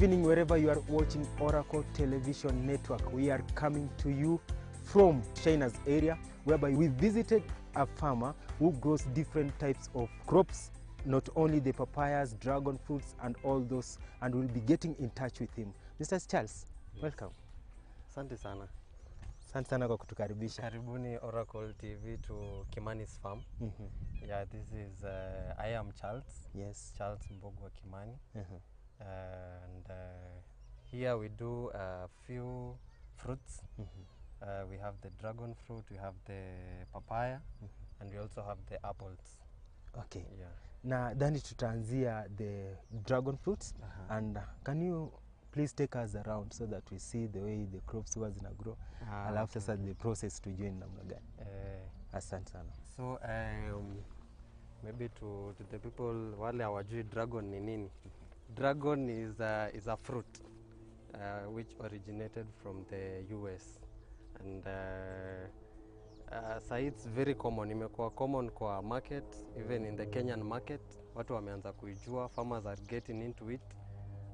evening wherever you are watching Oracle Television Network. We are coming to you from China's area, whereby we visited a farmer who grows different types of crops, not only the papayas, dragon fruits and all those, and we'll be getting in touch with him. Mr. Charles, yes. Welcome. Asante sana. Asante sana kwa kutukaribisha. Karibuni Oracle TV to Kimani's farm. Yeah, this is I am Charles. Yes. Charles Mbogwa Kimani. And here we do a few fruits. We have the dragon fruit, we have the papaya, and we also have the apples. Okay. Yeah. Na dhani tutaanzia the dragon fruits. And can you please take us around so that we see the way the crops huwa zina grow, alafu sasa the process tujue ni namna gani. Asante sana. So maybe to the people wale hawajui dragon ni nini. Dragon is a fruit which originated from the US, and so it's very common. Imekuwa common kwa market, even in the Kenyan market. Watu wameanza kuijua, farmers are getting into it,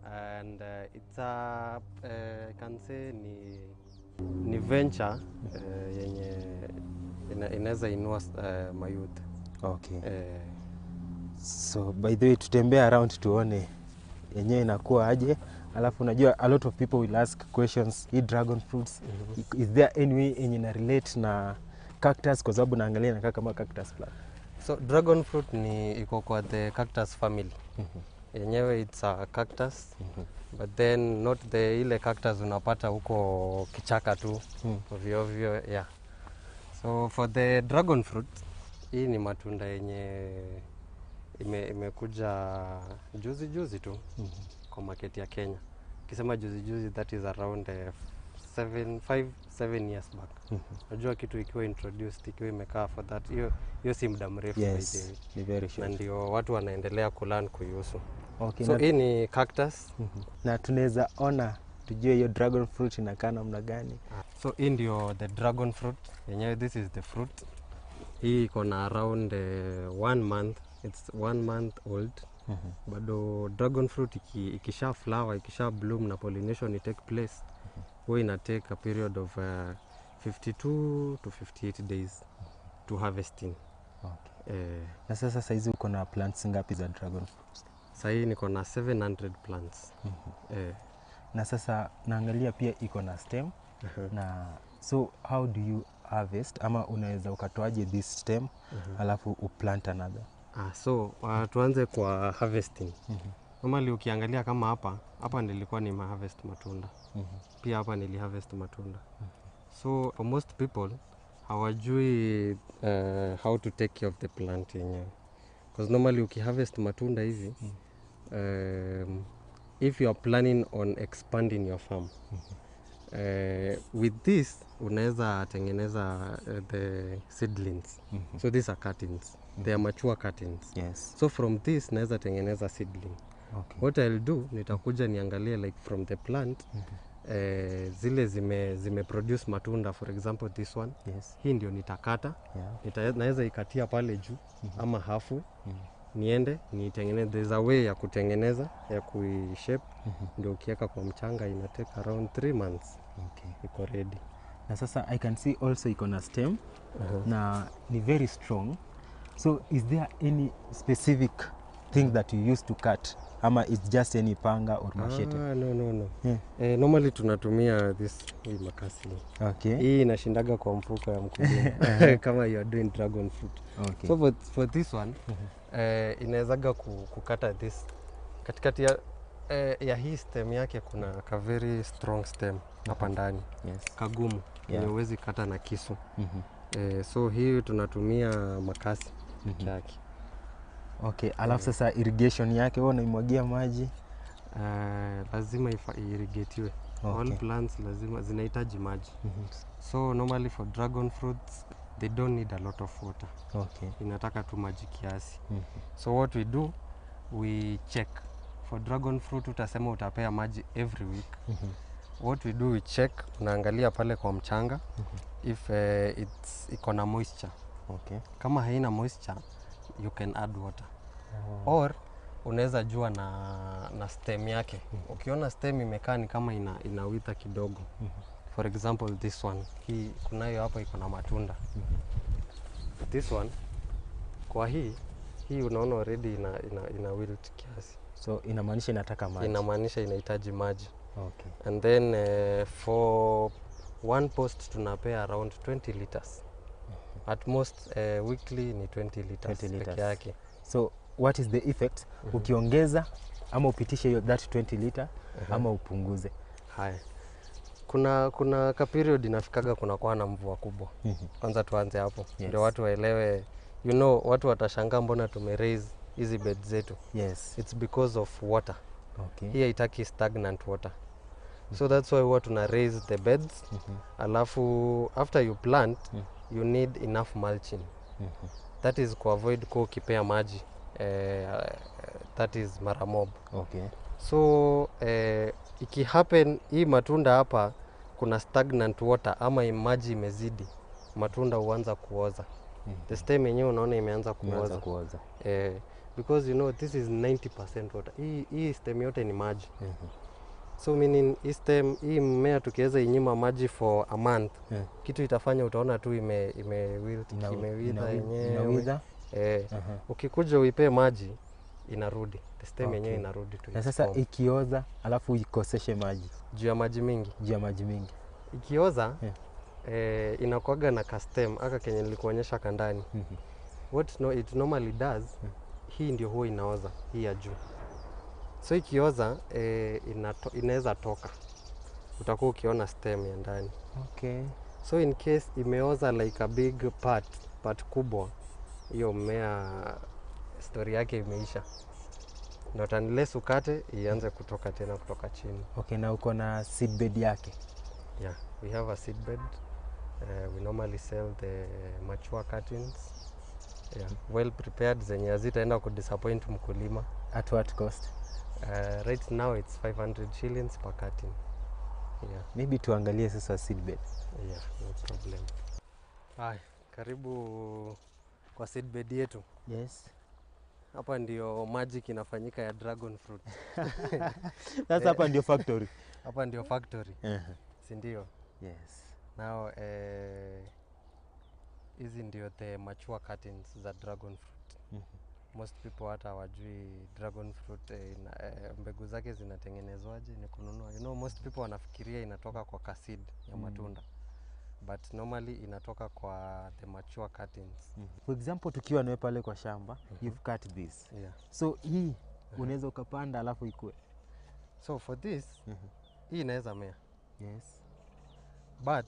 and it's a I can say ni venture yenye inaweza inua mayouth. Okay. So by the way tutembea around tuone yenyewe inakuwa aje, alafu unajua a lot of people will ask questions, hii dragon fruits is there any way yenye na relate na cactus, kwa sababu naangalia inakaa kama cactus plant. So dragon fruit ni iko kwa the cactus family. Yenyewe it's a cactus, but then not the ile cactus unapata huko kichaka tu ovyo ovyo. Yeah. So for the dragon fruit, hii ni matunda yenye imekuja juzi tu kwa market ya Kenya. Kisema juzi that is around 7 years back. Najua kitu ikiwa introduced, ikiwa imekaa for that, hiyo si muda mrefu. Yes, ni very short. Na ndio watu wanaendelea kulearn kuihusu. Okay, so hii ni cactus. Na tunaweza ona tujue hiyo dragon fruit inakaa namna gani. So hii ndio the dragon fruit. Yenyewe this is the fruit. Hii iko na around 1 month. It's 1 month old. Bado dragon fruit ikisha flower, ikisha bloom na pollination take place, huwa ina take a period of 52 to 58 days to harvesting. Okay. Na sasa saizi uko na plants ngapi za dragon fruits? Sasa hii niko na 700 plants. Na sasa naangalia pia iko na stem. Na so how do you harvest, ama unaweza ukatoaje this stem alafu uplant another? So tuanze kwa harvesting. Normally ukiangalia kama hapa nilikuwa ni harvest matunda. Pia hapa nili harvest matunda. So for most people hawajui how to take care of the plant yenyewe. Because normally ukiharvest matunda hivi, if you are planning on expanding your farm, with this unaweza tengeneza the seedlings. So these are cuttings. They are mature cuttings. Yes. So from this naweza tengeneza seedling. Okay. What I'll do, nitakuja niangalie like from the plant, zile zime produce matunda, for example this one. Yes. Hii ndio nitakata. Naweza ikatia pale juu ama hafu. Niende nitengeneze. There's a way ya kutengeneza, ya kuishape. Ndio ukiweka kwa mchanga ina take around 3 months. Okay. Iko ready. Na sasa I can see also iko na stem. Na ni very strong. So is there any specific thing that you use to cut, ama it's just any panga or machete? No. Normally tunatumia hii makasi. Okay. Hii inashindaga kwa mfuko ya mkulima kama you are doing dragon fruit. Okay. So for this one, inawezaga kukata this katikati ya hii stem yake kuna ka very strong stem hapa ndani. Yes. Kagumu. Huwezi kata na kisu. So hii tunatumia makasi yake. Okay, alafu sasa irrigation yake wewe unaimwagia maji? Lazima irrigatiwe. Okay. All plants lazima zinahitaji maji. So normally for dragon fruits they don't need a lot of water. Okay. Inataka tu maji kiasi. So what we do, we check. For dragon fruit utasema utapea maji every week. What we do, we check, unaangalia pale kwa mchanga if iko na moisture. Okay. Kama haina moisture, you can add water. Or unaweza jua na stem yake. Ukiona stem imekaa ni kama inawitha kidogo. For example this one, hii kunayo hapa iko na matunda. This one kwa hii unaona already ina wilt kiasi. So inamaanisha inataka maji. Inamaanisha inahitaji maji. Okay. And then for one post tunapea around 20 liters. At most weekly ni 20 liters peke yake. So what is the effect ukiongeza ama upitishe hiyo that 20 liter ama upunguze? Haya. Kuna ka period inafikaga kuna kwa na mvua kubwa. Kwanza tuanze hapo. Ndio watu waelewe, watu watashangaa mbona raise hizi beds zetu. Yes. It's because of water. Okay. Here itaki stagnant water. So that's why we tuna raise the beds. Alafu after you plant, you need enough mulching. That is to avoid ukipea maji. That is maramob. Okay. So iki happen hii matunda hapa kuna stagnant water ama maji imezidi, matunda huanza kuoza. The stem yenyewe unaona imeanza kuoza. Because this is 90% water. Hii stem yote ni maji. So meaning hii mmea tukiweza inyima maji for a month, kitu itafanya utaona tu imewitha yenyewe. Ukikuja uipe maji inarudi. The stem yenyewe inarudi tu. Na sasa ikioza alafu ikoseshe maji. Juu ya maji mingi. Ikioza inakuaga na kastem aka kenye nilikuonyesha kandani. What it normally does, hii ndio huwa inaoza, hii ya juu. So ikioza inaweza toka. Utakuwa ukiona stem ya ndani. Okay. So in case imeoza like a big part kubwa, hiyo mmea story yake imeisha. Not unless ukate ianze kutoka tena kutoka chini. Okay, na uko na seedbed yake? Yeah, we have a seedbed. We normally sell the mature cuttings. Yeah, well prepared zenye hazitaenda kudisappoint mkulima. At what cost? Right now it's 500 shillings per cutting. Yeah. Maybe tuangalie sasa seedbed. Yeah, no problem. Hai, karibu kwa seedbed yetu. Yes. Hapa ndio magic inafanyika ya dragon fruit. Sasa hapa ndio factory. Hapa ndio factory. Si ndio? Yes. Now hizi ndio the mature cuttings za dragon fruit. Most people hata hawajui dragon fruit mbegu zake zinatengenezwaje ni kununua. Most people wanafikiria inatoka kwa seed ya matunda. But normally inatoka kwa the mature cuttings. For example, tukiwa nawe pale kwa shamba, you've cut this. Yeah. So hii unaweza ukapanda alafu ikue. So for this, hii inaweza mea. Yes. But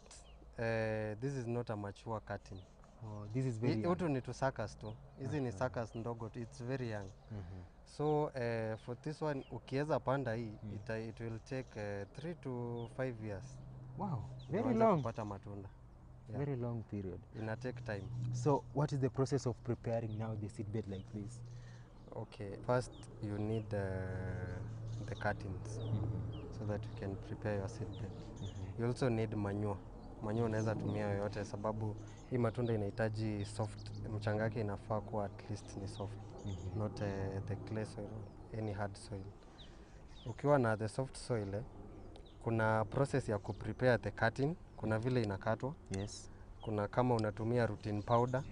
this is not a mature cutting. Oh, this is very young. Utu ni tu suckers tu. Hizi ni suckers ndogo. It's very young. So for this one, ukiweza panda hii, it will take 3 to 5 years. Wow, very long. Kupata matunda. Yeah. Very long period. Ina take time. So what is the process of preparing now the seedbed like this? Okay, first you need the cuttings so that you can prepare your seedbed. You also need manure. Manure unaweza tumia yoyote sababu hii matunda inahitaji soft, mchanga wake inafaa kuwa at least ni soft, not the clay soil, any hard soil. Ukiwa na the soft soil, kuna process ya kuprepare the cutting, kuna vile inakatwa. Yes. Kuna kama unatumia routine powder.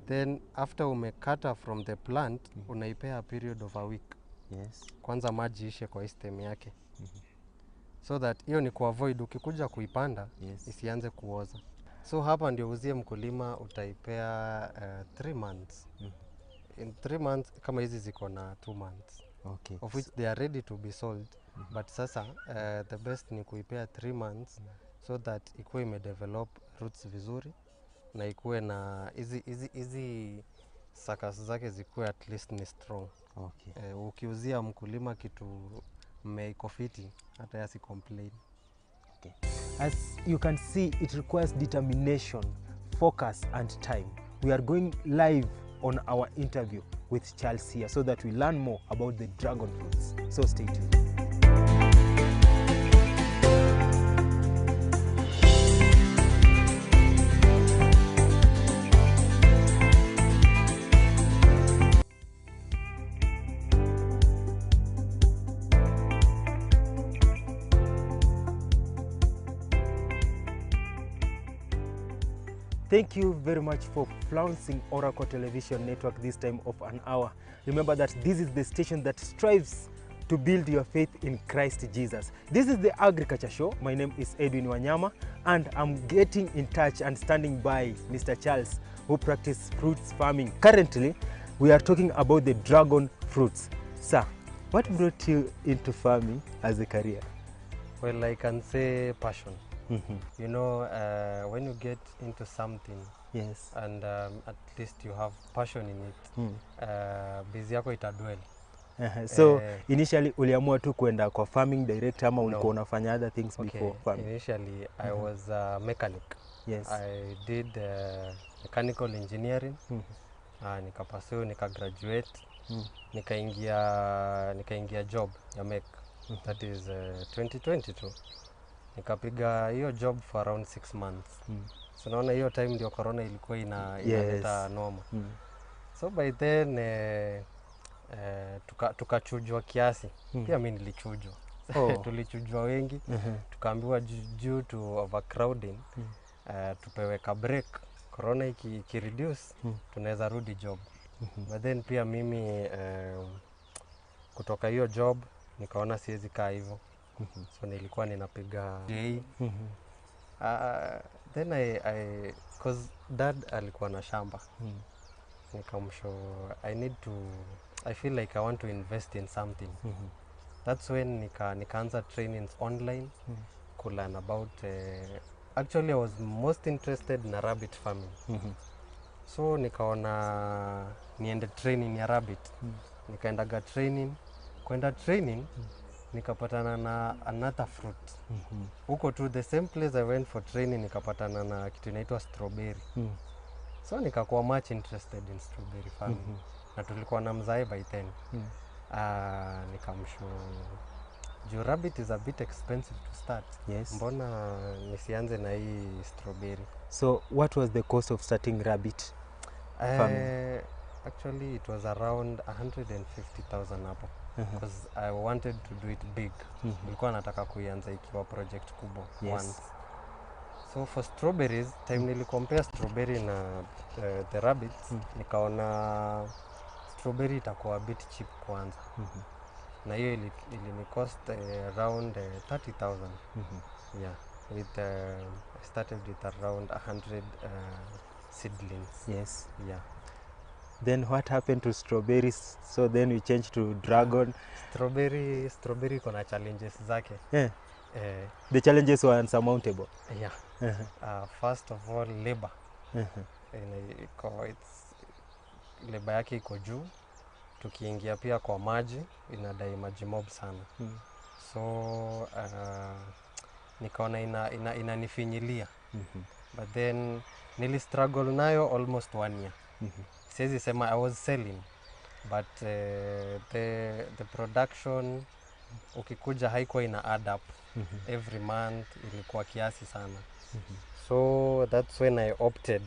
Then after umekata from the plant, unaipea a period of a week. Yes. Kwanza maji ishe kwa stem yake. So that hiyo ni kuavoid ukikuja kuipanda isianze kuoza. So hapa ndio uzie mkulima utaipea 3 months. In 3 months kama hizi ziko na 2 months. Okay. Of which they are ready to be sold. But sasa the best ni kuipea 3 months so that ikuwe imedevelop roots vizuri na ikuwe na hizi suckers zake zikuwe at least ni strong. Okay. Ukiuzia mkulima kitu iko fiti hata yasi complain. Okay. As you can see, it requires determination, focus and time. We are going live on our interview with Charles here so that we learn more about the dragon fruits. So stay tuned. Thank you very much for flouncing Oracle Television Network this time of an hour. Remember that this is the station that strives to build your faith in Christ Jesus. This is the Agriculture Show. My name is Edwin Wanyama, and I'm getting in touch and standing by Mr. Charles, who practices fruits farming. Currently, we are talking about the dragon fruits. Sir, what brought you into farming as a career? Well, I can say passion. You know, when you get into something, yes, and at least you have passion in it, busy yako itadwell. So initially uliamua tu kwenda kwa farming direct ama ulikuwa unafanya other things before farming? Initially I was a mechanic. Yes. I did mechanical engineering. Nikapursue, nikagraduate, nikaingia job ya mech. That is 2022. Nikapiga hiyo job for around 6 months. So naona hiyo time ndio corona ilikuwa inaleta noma. So by then tukachujwa kiasi. Pia mimi nilichujwa. Tulichujwa wengi. Tukaambiwa due to overcrowding tupewe ka break. Corona ikireduce tunaweza rudi job. But then pia mimi kutoka hiyo job nikaona siwezi kaa hivyo. So nilikuwa ninapiga J. Then cause dad alikuwa na shamba. Nikamshow I feel like I want to invest in something. That's when nikaanza trainings online, learn about actually I was most interested in rabbit farming. So nikaona niende training ya rabbit. Nikaendaga training. Kwenda training nikapatana na another fruit. Huko to the same place I went for training nikapatana na kitu inaitwa strawberry. So nikakuwa much interested in strawberry farming. Na tulikuwa na mzae by then. Nikamshow juu rabbit is a bit expensive to start. Yes. Mbona nisianze na hii strawberry? So what was the cost of starting rabbit farming? Actually it was around 150,000 hapo. Because I wanted to do it big. Nilikuwa nataka kuianza ikiwa project kubwa once. So for strawberries, time nilicompare strawberry na the rabbits, nikaona strawberry itakuwa a bit cheap kwanza. Na hiyo ili cost around 30,000. Yeah, with I started with around 100 seedlings. Yes. Yeah. Then what happened to strawberries? So then we changed to dragon. Strawberry kuna challenges zake. The challenges were unsurmountable. Yeah. First of all, labor. Labor yake iko juu. Tukiingia pia kwa maji, inadai maji mob sana. So nikaona inanifinyilia. But then nili struggle nayo almost 1 year. Siwezi sema I was selling, but the production ukikuja haikuwa ina add up. Every month ilikuwa kiasi sana. So that's when I opted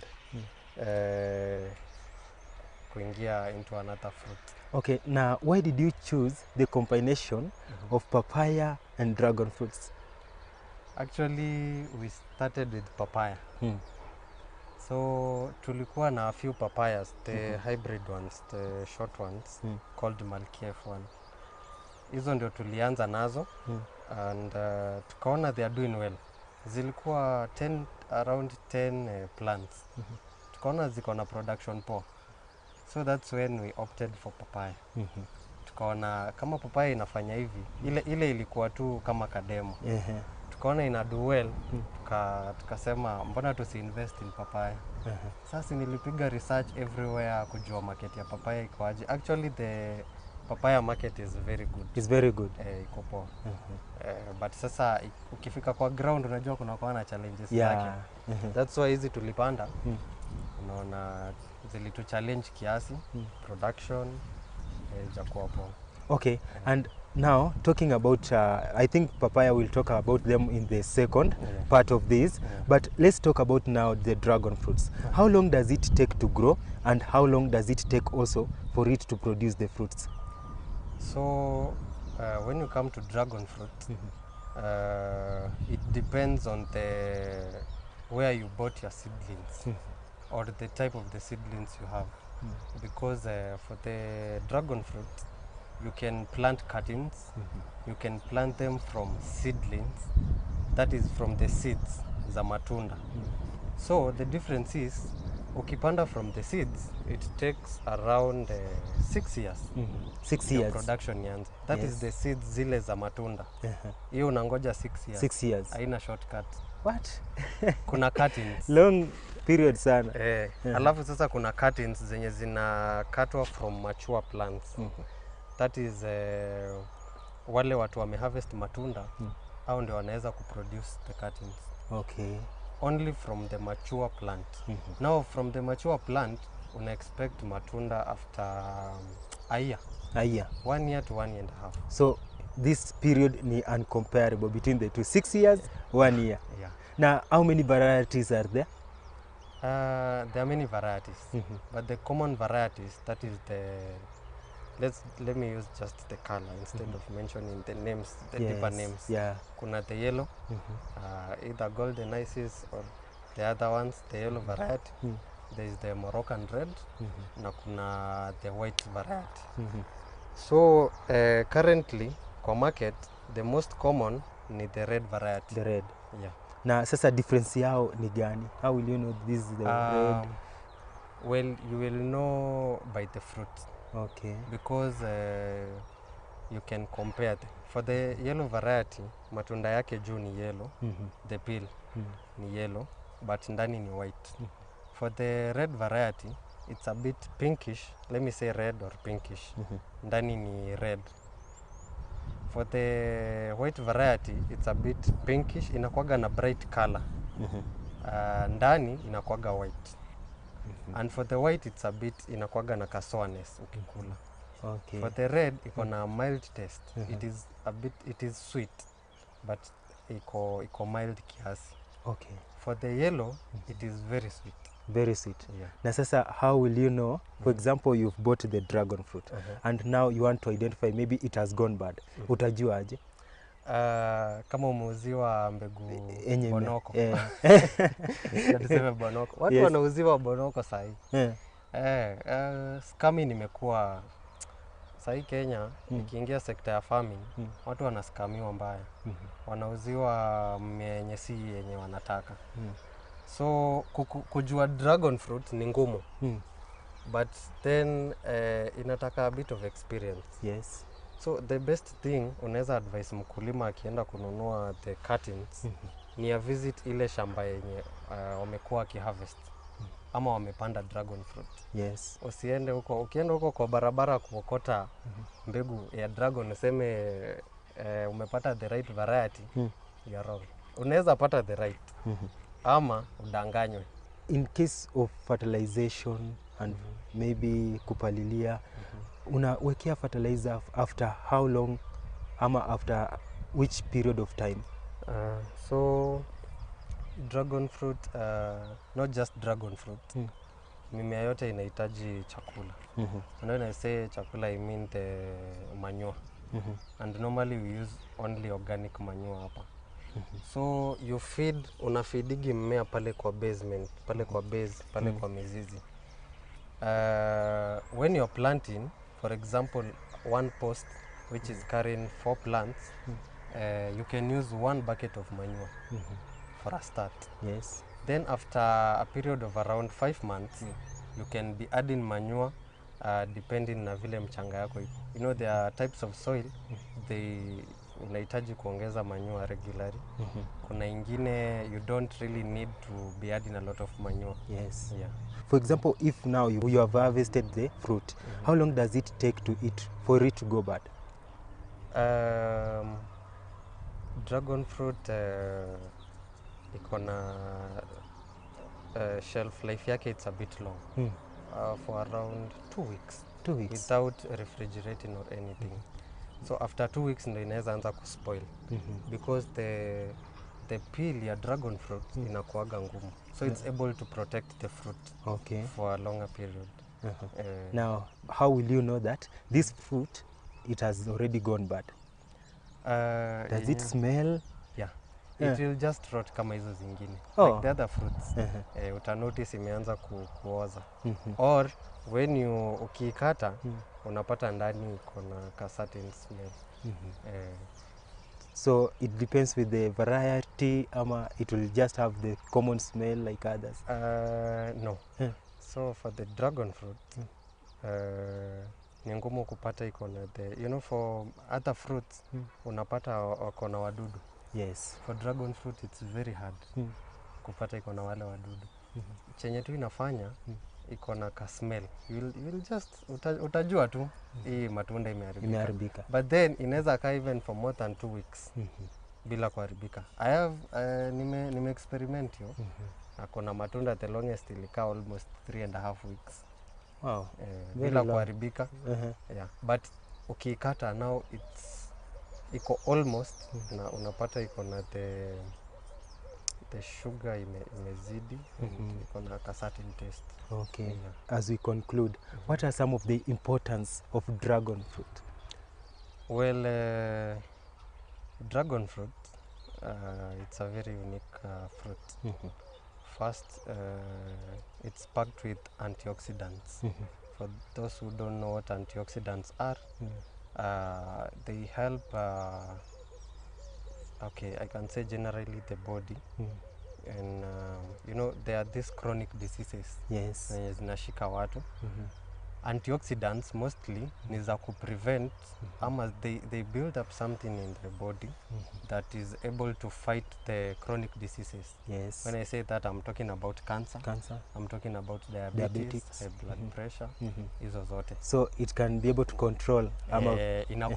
kuingia into another fruit. Okay, now why did you choose the combination of papaya and dragon fruits? Actually, we started with papaya. So tulikuwa na a few papayas, the hybrid ones, the short ones, called Malkia F1. Hizo ndio tulianza nazo, and tukaona they are doing well. Zilikuwa around 10 plants. Tukaona ziko na production poa. So that's when we opted for papaya. Tukaona kama papaya inafanya hivi, ile ilikuwa tu kama kademo. Tukaona ina do well, tukasema mbona tusiinvest in papaya. Sasa nilipiga research everywhere kujua market ya papaya iko aje. Actually the papaya market is very good. It's very good. Iko poa. But sasa ukifika kwa ground unajua kuna na challenges zake. That's why hizi tulipanda. Unaona zilitu challenge kiasi, production jakuwa poa. Okay, and now talking about I think papaya, we'll talk about them in the second part of this, but let's talk about now the dragon fruits. How long does it take to grow, and how long does it take also for it to produce the fruits? So when you come to dragon fruit, it depends on where you bought your seedlings. or the type of the seedlings you have. Because for the dragon fruit, you can plant cuttings, you can plant them from seedlings, that is from the seeds za matunda. So the difference is, ukipanda from the seeds, it takes around 6 years. 6 Your years. production yanze. That Yes. is the seeds zile za matunda. Hiyo unangoja 6 years. 6 years. Haina shortcut. What? Kuna cuttings. Long period sana. Alafu sasa kuna cuttings zenye zinakatwa from mature plants. That is wale watu wameharvest matunda au ndio wanaweza kuproduce the cuttings. Okay. Only from the mature plant. Now from the mature plant una expect matunda after a year. A year. 1 year to 1 year and a half. So this period ni uncomparable between the two. 6 years, 1 year. Yeah. Now, how many varieties are there? There are many varieties, but the common varieties, that is the, let me use just the color instead of mentioning the names, the deeper names. Yeah. Kuna the yellow, either golden isis or the other ones, the yellow variety. There is the Moroccan red, na kuna the white variety. So currently kwa market the most common ni the red variety. The red. Yeah. Na sasa difference yao ni gani? How will you know this is the red? Well, you will know by the fruit. Okay. Because you can compare them. For the yellow variety, matunda yake juu ni yellow, the peel ni yellow, but ndani ni white. For the red variety, it's a bit pinkish, let me say red or pinkish, ndani ni red. For the white variety, it's a bit pinkish, inakuwaga na bright color. Ndani inakuwaga white. And for the white, it's a bit inakuwaga na kasourness ukikula. Okay. For the red, iko na mild taste. It is sweet, but iko mild kiasi. Okay. For the yellow, it is very sweet. Very sweet. Yeah. Na sasa, how will you know? For example, you've bought the dragon fruit and now you want to identify maybe it has gone bad. Utajua aje? Kama umeuziwa mbegu bonoko. Tuseme bonoko. Watu wanauziwa bonoko sahi. Scamming imekuwa sahi Kenya, ikiingia sekta ya farming, watu wanaskamiwa mbaya. Wanauziwa mmea yenye si yenye wanataka. So kujua dragon fruit ni ngumu. But then inataka a bit of experience. Yes. So the best thing unaweza advise mkulima akienda kununua the cuttings ni a visit ile shamba yenye wamekuwa kiharvest ama wamepanda dragon fruit. Yes. Usiende huko, ukienda huko kwa barabara kuokota mbegu ya dragon useme umepata the right variety, you are wrong. Unaweza pata the right ama udanganywe. In case of fertilization and maybe kupalilia, unawekea fertilizer after how long ama after which period of time? So dragon fruit, not just dragon fruit, mimea yote inahitaji chakula. And when I say chakula, I mean the manure. And normally we use only organic manure hapa. So you feed, unafeedigi mmea pale kwa basement, pale kwa base, pale kwa mizizi. When you're planting, for example, one post which is carrying 4 plants, you can use 1 bucket of manure for a start. Yes. Then after a period of around 5 months, you can be adding manure depending na vile mchanga yako iko. You know, there are types of soil, unahitaji kuongeza manure regularly. Kuna ingine you don't really need to be adding a lot of manure. Yes. Yeah. For example, if now you have harvested the fruit, how long does it take to eat for it to go bad? Dragon fruit iko na shelf life yake, it's a bit long. For around 2 weeks. 2 weeks. Without refrigerating or anything. So after 2 weeks ndo inaweza anza kuspoil. Because the peel ya dragon fruit inakuwaga ngumu. So it's able to protect the fruit for a longer period. Now, how will you know that this fruit, it has already gone bad? Does it smell? Yeah. it will just rot kama hizo zingine. Like the other fruits. Uta notice imeanza kuoza. Or when you ukikata unapata ndani iko na ka certain smell. So it depends with the variety, ama it will just have the common smell like others? No. So for the dragon fruit, ni ngumu kupata iko na the, you know, for other fruits unapata wako na wadudu. Yes. For dragon fruit it's very hard kupata iko na wale wadudu. Chenye tu inafanya iko na ka smell. You'll just utajua tu hii matunda imeharibika. But then inaweza kaa even for more than 2 weeks bila kuharibika. I have nime experiment hiyo. Kuna matunda the longest ilikaa almost 3.5 weeks. Wow. Bila kuharibika. Yeah. But ukikata now iko almost na unapata iko na the sugar imezidi iko na a certain taste. Okay. Yeah. As we conclude, what are some of the importance of dragon fruit? Well, dragon fruit, it's a very unique fruit. First, it's packed with antioxidants. For those who don't know what antioxidants are, they help, okay, I can say generally the body. And you know, there are these chronic diseases. Yes. Zinashika watu. Antioxidants mostly ni za prevent ama they build up something in the body that is able to fight the chronic diseases. Yes. When I say that, I'm talking about cancer. I'm talking about diabetes. High blood pressure. Hizo zote. So it can be able to control ina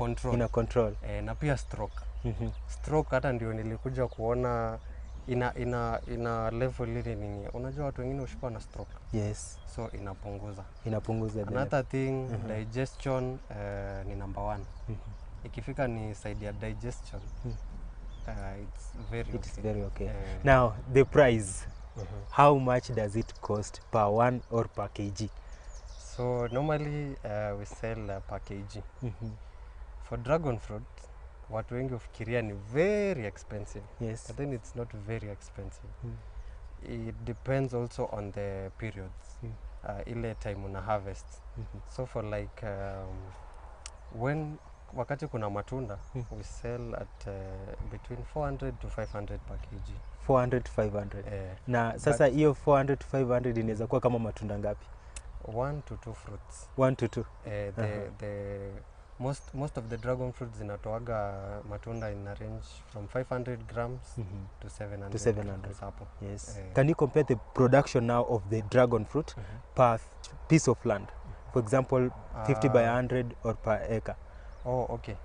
control. Na pia stroke. Stroke hata ndio nilikuja kuona ina level ile nini. Unajua watu wengine ushikwa na stroke. Yes. So inapunguza. Another thing, digestion ni number 1. Ikifika ni side ya digestion, it's very okay. Now the price, how much does it cost per 1 or per kg? So normally we sell per kg. For dragon fruit, watu wengi ufikiria ni very expensive. Yes. But then it's not very expensive. It depends also on the periods. Ile time una harvest. So for like wakati kuna matunda, we sell at between 400 to 500 per kg. 400 to 500. Na sasa hiyo 400 to 500 inaweza kuwa kama matunda ngapi? 1 to 2 fruits. 1 to 2. Most of the dragon fruits zinatoaga matunda in a range from 500 grams to 700 hapo. Yes. Can you compare the production now of the dragon fruit per piece of land? For example, 50 by 100 or per acre? Oh, okay.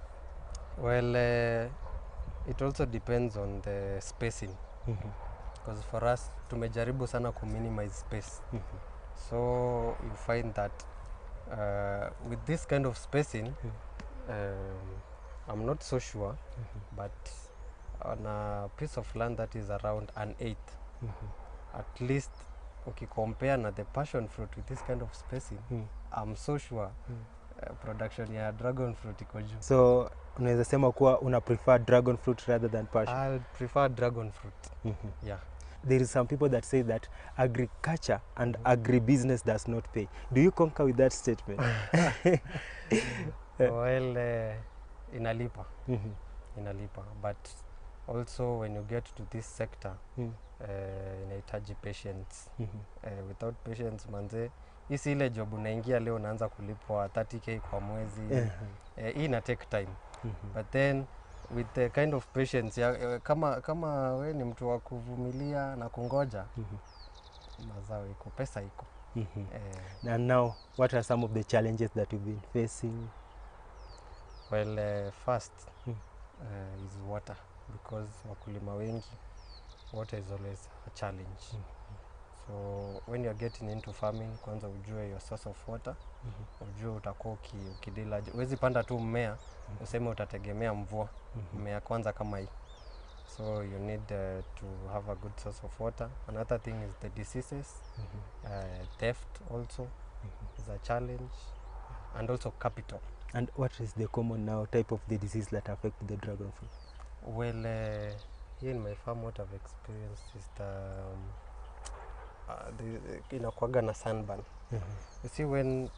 Well, it also depends on the spacing. Because for us, tumejaribu sana ku minimize space. So you find that with this kind of spacing, I'm not so sure, but on a piece of land that is around 1/8, at least compare na the passion fruit with this kind of spacing, I'm so sure production ya dragon fruit iko juu. So unaweza sema kuwa una prefer dragon fruit rather than passion? I'll prefer dragon fruit. Yeah. There is some people that say that agriculture and agribusiness does not pay. Do you concur with that statement? Well, inalipa. Inalipa. But also when you get to this sector, inahitaji patience. Without patience, manze, isi ile job unaingia leo unaanza kulipwa 30k kwa mwezi. Hii ina take time. But then with the kind of patience kama we ni mtu wa kuvumilia na kungoja, mazao iko, pesa iko. And now, what are some of the challenges that you've been facing? Well, first is water, because wakulima wengi, water is always a challenge. So when you're getting into farming, kwanza ujue your source of water, ujue utakuwa ukidilaje. Huwezi panda tu mmea, useme utategemea mvua, mmea kwanza kama hii. So you need to have a good source of water. Another thing is the diseases. Theft also is a challenge, and also capital. And what is the common now type of the disease that affect the dragon fruit? Well, Here in my farm what I've experienced is inakuwaga na sunburn. You see when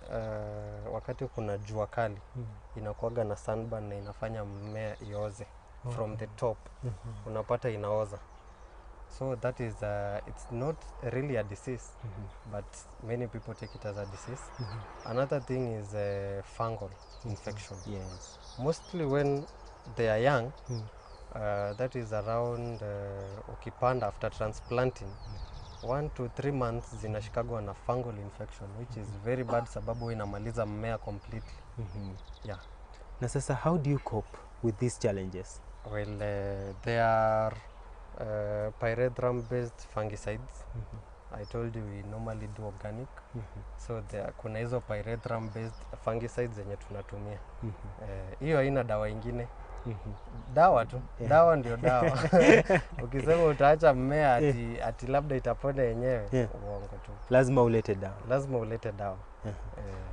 wakati kuna jua kali inakuwaga na sunburn na inafanya mmea ioze from the top. Unapata inaoza. So that is it's not really a disease, but many people take it as a disease. Another thing is fungal infection. Yes. Mostly when they are young, that is around ukipanda after transplanting, 1 to 3 months zinashikagwa na fungal infection, which is very bad sababu inamaliza mmea completely. Yeah. Na sasa, how do you cope with these challenges? Well, they are pyrethrum based fungicides. I told you we normally do organic. So kuna hizo pyrethrum based fungicides zenye tunatumia. Hiyo haina dawa ingine. Dawa tu. Dawa ndio dawa. Ukisema utaacha mmea ati labda itapona yenyewe, uongo tu. Lazima ulete dawa. Lazima ulete dawa.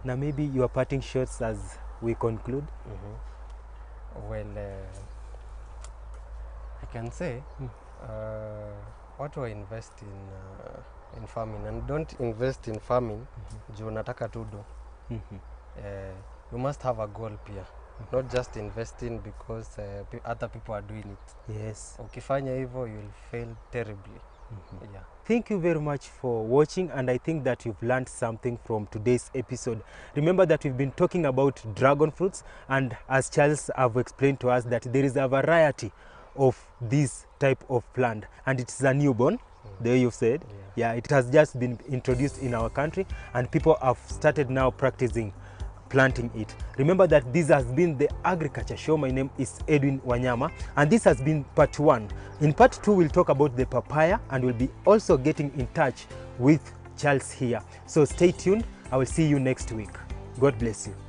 Na maybe your parting shots as we conclude. Well, I can say watu wa invest in farming, and don't invest in farming juu unataka tu do. You must have a goal pia. Not just investing because other people are doing it. Yes. Ukifanya hivyo you'll fail terribly. Yeah. Thank you very much for watching, and I think that you've learned something from today's episode. Remember that we've been talking about dragon fruits, and as Charles have explained to us that there is a variety of this type of plant, and it's a newborn, the way you've said. Yeah, it has just been introduced in our country, and people have started now practicing planting it. Remember that this has been the Agriculture Show. My name is Edwin Wanyama, and this has been part 1. In part 2, we'll talk about the papaya, and we'll be also getting in touch with Charles here. So stay tuned. I will see you next week. God bless you.